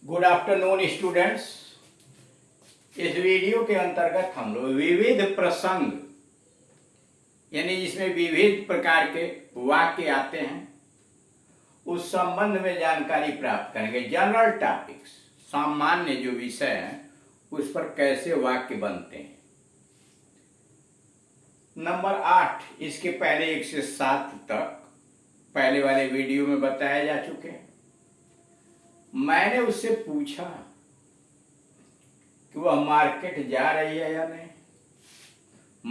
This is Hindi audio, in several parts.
Good afternoon students. इस वीडियो के अंतर्गत हम लोग विविध प्रसंग यानी जिसमें विविध प्रकार के वाक्य आते हैं उस संबंध में जानकारी प्राप्त करेंगे। जनरल टॉपिक्स, सामान्य जो विषय हैं उस पर कैसे वाक्य बनते हैं। नंबर 8, इसके पहले 1 से 7 तक पहले वाले वीडियो में बताए जा चुके हैं। मैंने उससे पूछा कि वह मार्केट जा रही है या नहीं।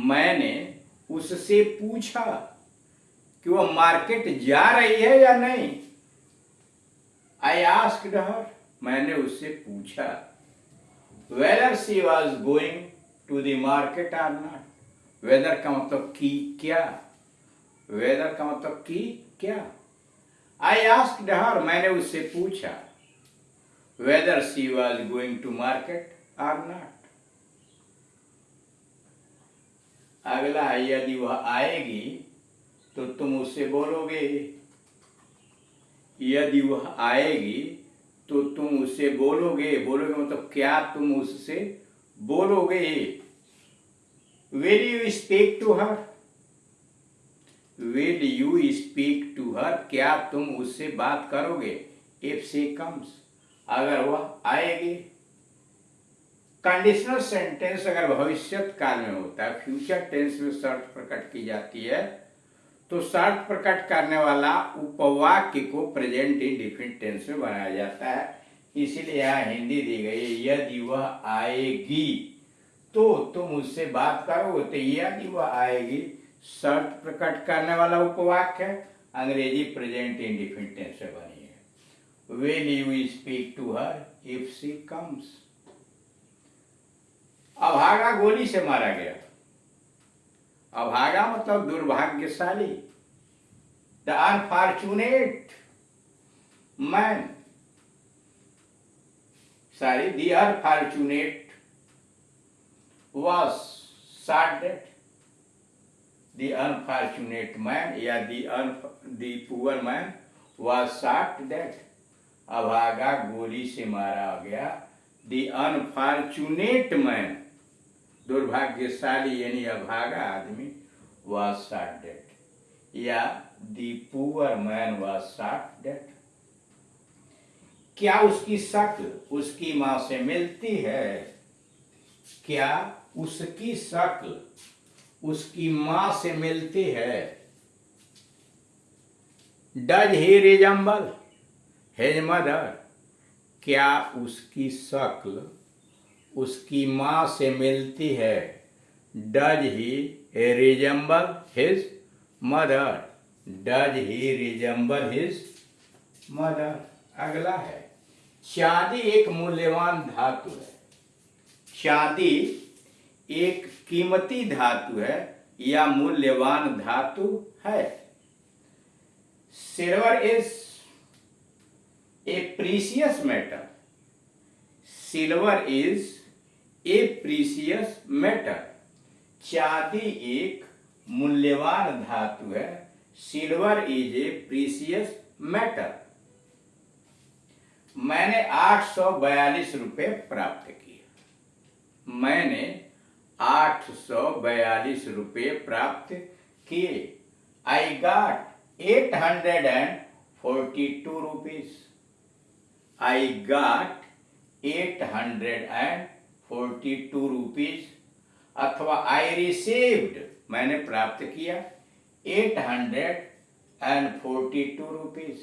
मैंने उससे पूछा कि वह मार्केट जा रही है या नहीं। आई आस्क्ड हर, मैंने उससे पूछा। Whether she was going to the market or not. Whether का मतलब कि क्या, वेदर का मतलब कि क्या। आई आस्क्ड हर, मैंने उससे पूछा whether she was going to market or not। अगला है, यदि वह आएगी तो तुम उससे बोलोगे। यदि वह आएगी तो तुम उससे बोलोगे। बोलोगे मतलब क्या तुम उससे बोलोगे। Will you speak to her? Will you speak to her? क्या तुम उससे बात करोगे। If she comes, अगर वह आएगी। कंडीशनल सेंटेंस अगर भविष्यत काल में होता है, फ्यूचर टेंस में शर्त प्रकट की जाती है, तो शर्त प्रकट करने वाला उपवाक्य को प्रेजेंट इंडेफिनिट टेंस में बनाया जाता है। इसीलिए यहाँ हिंदी दी गई है, यदि वह आएगी तो तुम उससे बात करोगे। तो यदि वह आएगी शर्त प्रकट करने वाला उपवाक्य है, अंग्रेजी प्रेजेंट इंडेफिनिट टेंस में बनी है। Will you speak to her if she comes? अभागा गोली से मारा गया। अभागा मतलब दुर्भाग्यशाली। The unfortunate man, the unfortunate was shot dead। The unfortunate man या the poor man was shot dead। अभागा गोली से मारा गया। द अनफॉर्चुनेट मैन, दुर्भाग्यशाली यानी अभागा आदमी, वाज शॉट डेड या the poor man was shot dead. क्या उसकी शक्ल उसकी मां से मिलती है। क्या उसकी शक्ल उसकी मां से मिलती है। Does he resemble his mother. क्या उसकी शक्ल उसकी मां से मिलती है। Does he resemble his mother. Does he resemble his mother. अगला है, चांदी एक मूल्यवान धातु है। चांदी एक कीमती धातु है या मूल्यवान धातु है। Silver is a precious metal। Silver is a precious metal। चांदी एक मूल्यवान धातु है। Silver is a precious metal। मैंने 842 रुपये प्राप्त किए। मैंने 842 रुपये प्राप्त किए। I got 842 rupees। I got 842 rupees। अथवा I received, मैंने प्राप्त किया 842 rupees।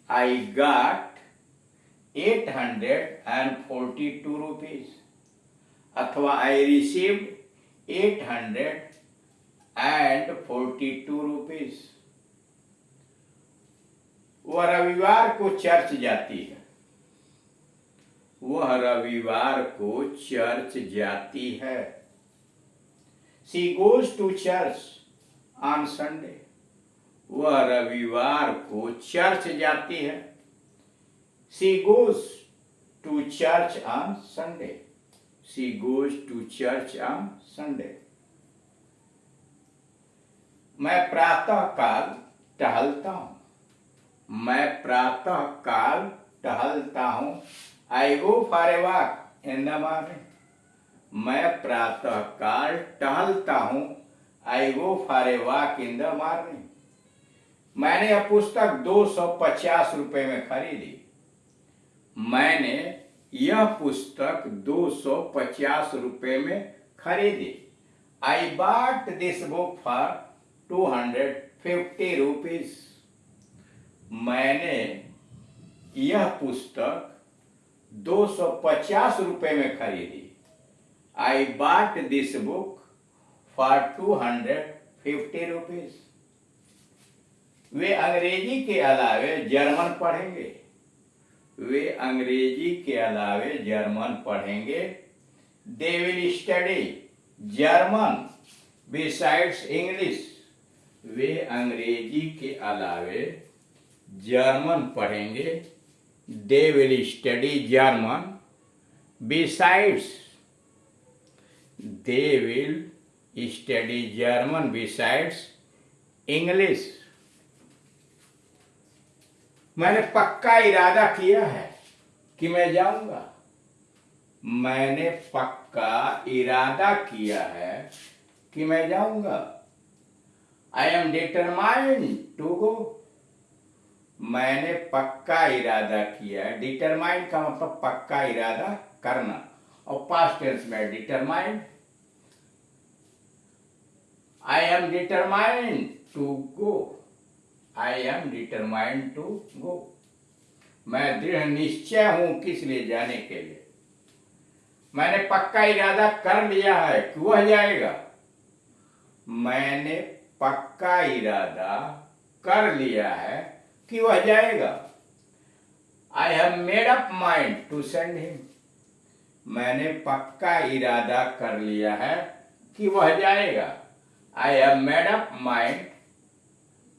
I got 842 rupees। अथवा I received 842 rupees। वह रविवार को चर्च जाती है। वह रविवार को चर्च जाती है। She goes to church on Sunday। वह रविवार को चर्च जाती है। She goes to church on Sunday। She goes to church on Sunday। मैं प्रातः काल टहलता हूं। मैं प्रातः काल टहलता हूँ, I go for a walk in the morning. मैं प्रातःकाल टहलता हूँ, I go for a walk in the morning. मैंने यह पुस्तक 250 रुपए में खरीदी। मैंने यह पुस्तक 250 रुपए में खरीदी। I bought this book for 250 rupees. मैंने यह पुस्तक 250 रुपए में खरीदी। I bought this book for 250 rupees. वे अंग्रेजी के अलावे जर्मन पढ़ेंगे। वे अंग्रेजी के अलावे जर्मन पढ़ेंगे। They will study German besides English. वे अंग्रेजी के अलावे जर्मन पढ़ेंगे। They will study German besides. They will study German besides English. मैंने पक्का इरादा किया है कि मैं जाऊंगा। मैंने पक्का इरादा किया है कि मैं जाऊंगा। I am determined to go. मैंने पक्का इरादा किया है। डिटरमाइंड का मतलब पक्का इरादा करना, और पास्ट टेंस में determined. I am determined to go. I am determined to go. मैं दृढ़ निश्चय हूं किस लिए जाने के लिए। मैंने पक्का इरादा कर लिया है कि वह जाएगा। मैंने पक्का इरादा कर लिया है कि वह जाएगा। I have made up mind to send him. मैंने पक्का इरादा कर लिया है कि वह जाएगा। I have made up mind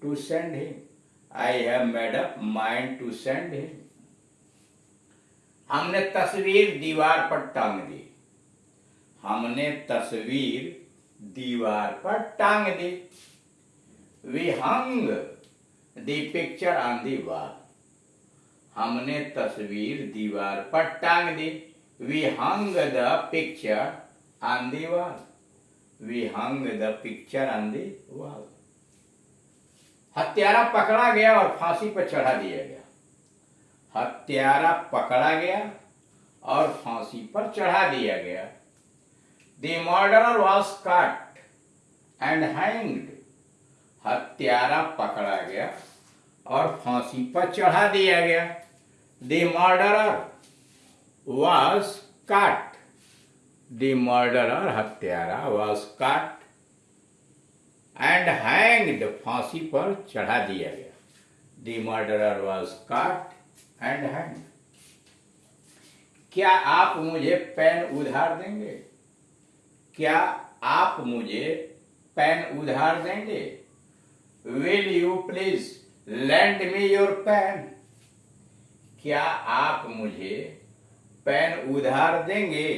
to send him. I have made up mind to send him. हमने तस्वीर दीवार पर टांग दी। हमने तस्वीर दीवार पर टांग दी। We hung the picture on the wall. हमने तस्वीर दीवार पर टांग दी। We hung the picture on the wall. We hung the picture on the wall. हत्यारा पकड़ा गया और फांसी पर चढ़ा दिया गया। हत्यारा पकड़ा गया और फांसी पर चढ़ा दिया गया। The murderer was caught and hanged. हत्यारा पकड़ा गया और फांसी पर चढ़ा दिया गया। The murderer was caught. The murderer हत्यारा was caught and hanged. फांसी पर चढ़ा दिया गया। The murderer was caught and hanged. क्या आप मुझे पेन उधार देंगे? क्या आप मुझे पेन उधार देंगे? Will you please lend me your pen? क्या आप मुझे पेन उधार देंगे?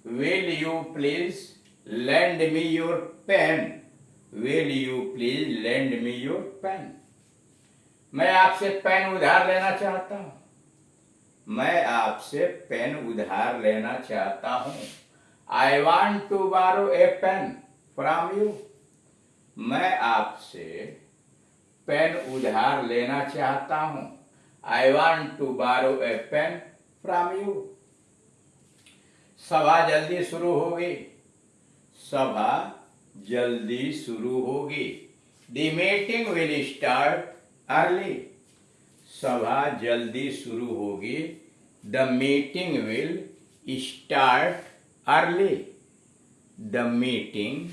Will you please lend me your pen? Will you please lend me your pen? मैं आपसे पेन उधार लेना चाहता हूं। मैं आपसे पेन उधार लेना चाहता हूं। I want to borrow a pen from you. मैं आपसे पेन उधार लेना चाहता हूं। I want to borrow a pen from you. सभा जल्दी शुरू होगी। सभा जल्दी शुरू होगी। The meeting will start early. सभा जल्दी शुरू होगी। The meeting will start early. The meeting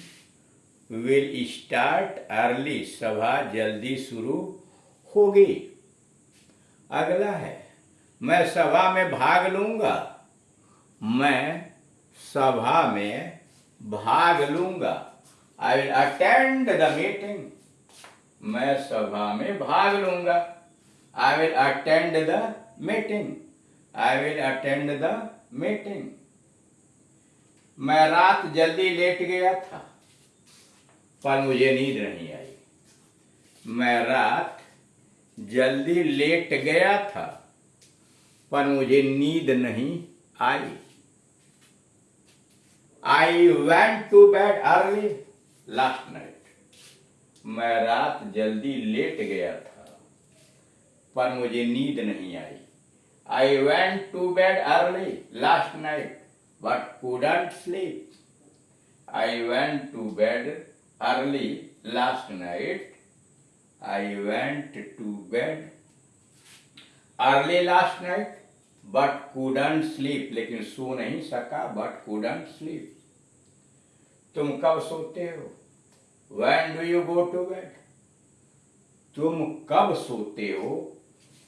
will start early. सभा जल्दी शुरू होगी। अगला है, मैं सभा में भाग लूंगा। मैं सभा में भाग लूंगा। I will attend the meeting. मैं सभा में भाग लूंगा। I will attend the meeting. I will attend the meeting. मैं रात जल्दी लेट गया था, पर मुझे नींद नहीं आई। मैं रात जल्दी लेट गया था, पर मुझे नींद नहीं आई। I went to bed early last night. मैं रात जल्दी लेट गया था, पर मुझे नींद नहीं आई। I went to bed early last night but couldn't sleep. I went to bed early last night. I went to bed early last night but couldn't sleep. लेकिन सो नहीं सका, but couldn't sleep. तुम कब सोते हो? When do you go to bed? तुम कब सोते हो?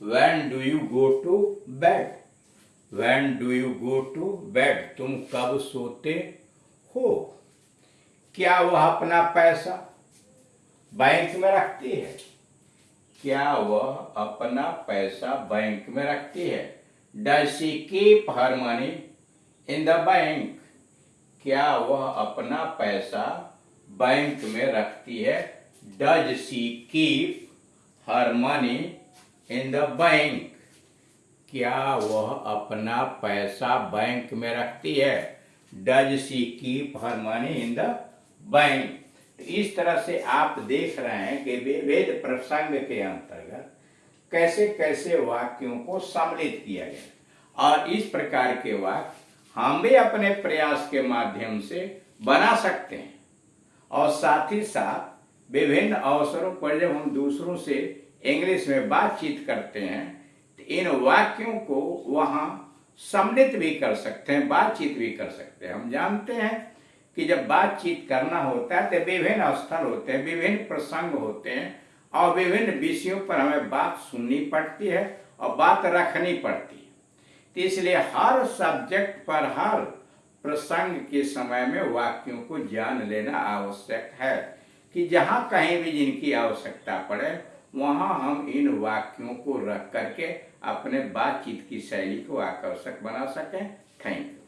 When do you go to bed? When do you go to bed? तुम कब सोते हो? क्या वह अपना पैसा बैंक में रखती है? क्या वह अपना पैसा बैंक में रखती है? Does she keep her money in the bank? क्या वह अपना पैसा बैंक में रखती है? Does she keep her money in the bank? क्या वह अपना पैसा बैंक में रखती है? Does she keep her money in the bank? तो इस तरह से आप देख रहे हैं कि विविध प्रसंग के अंतर्गत कैसे कैसे वाक्यों को सम्मिलित किया गया, और इस प्रकार के वाक्य हम भी अपने प्रयास के माध्यम से बना सकते हैं। और साथ ही साथ विभिन्न अवसरों पर जब हम दूसरों से इंग्लिश में बातचीत करते हैं तो इन वाक्यों को वहाँ सम्मिलित भी कर सकते हैं, बातचीत भी कर सकते हैं। हम जानते हैं कि जब बातचीत करना होता है तो विभिन्न स्थल होते हैं, विभिन्न प्रसंग होते हैं, और विभिन्न विषयों पर हमें बात सुननी पड़ती है और बात रखनी पड़ती है। तो इसलिए हर सब्जेक्ट पर, हर प्रसंग के समय में वाक्यों को जान लेना आवश्यक है कि जहाँ कहीं भी जिनकी आवश्यकता पड़े वहाँ हम इन वाक्यों को रख करके अपने बातचीत की शैली को आकर्षक बना सकें। Thank you.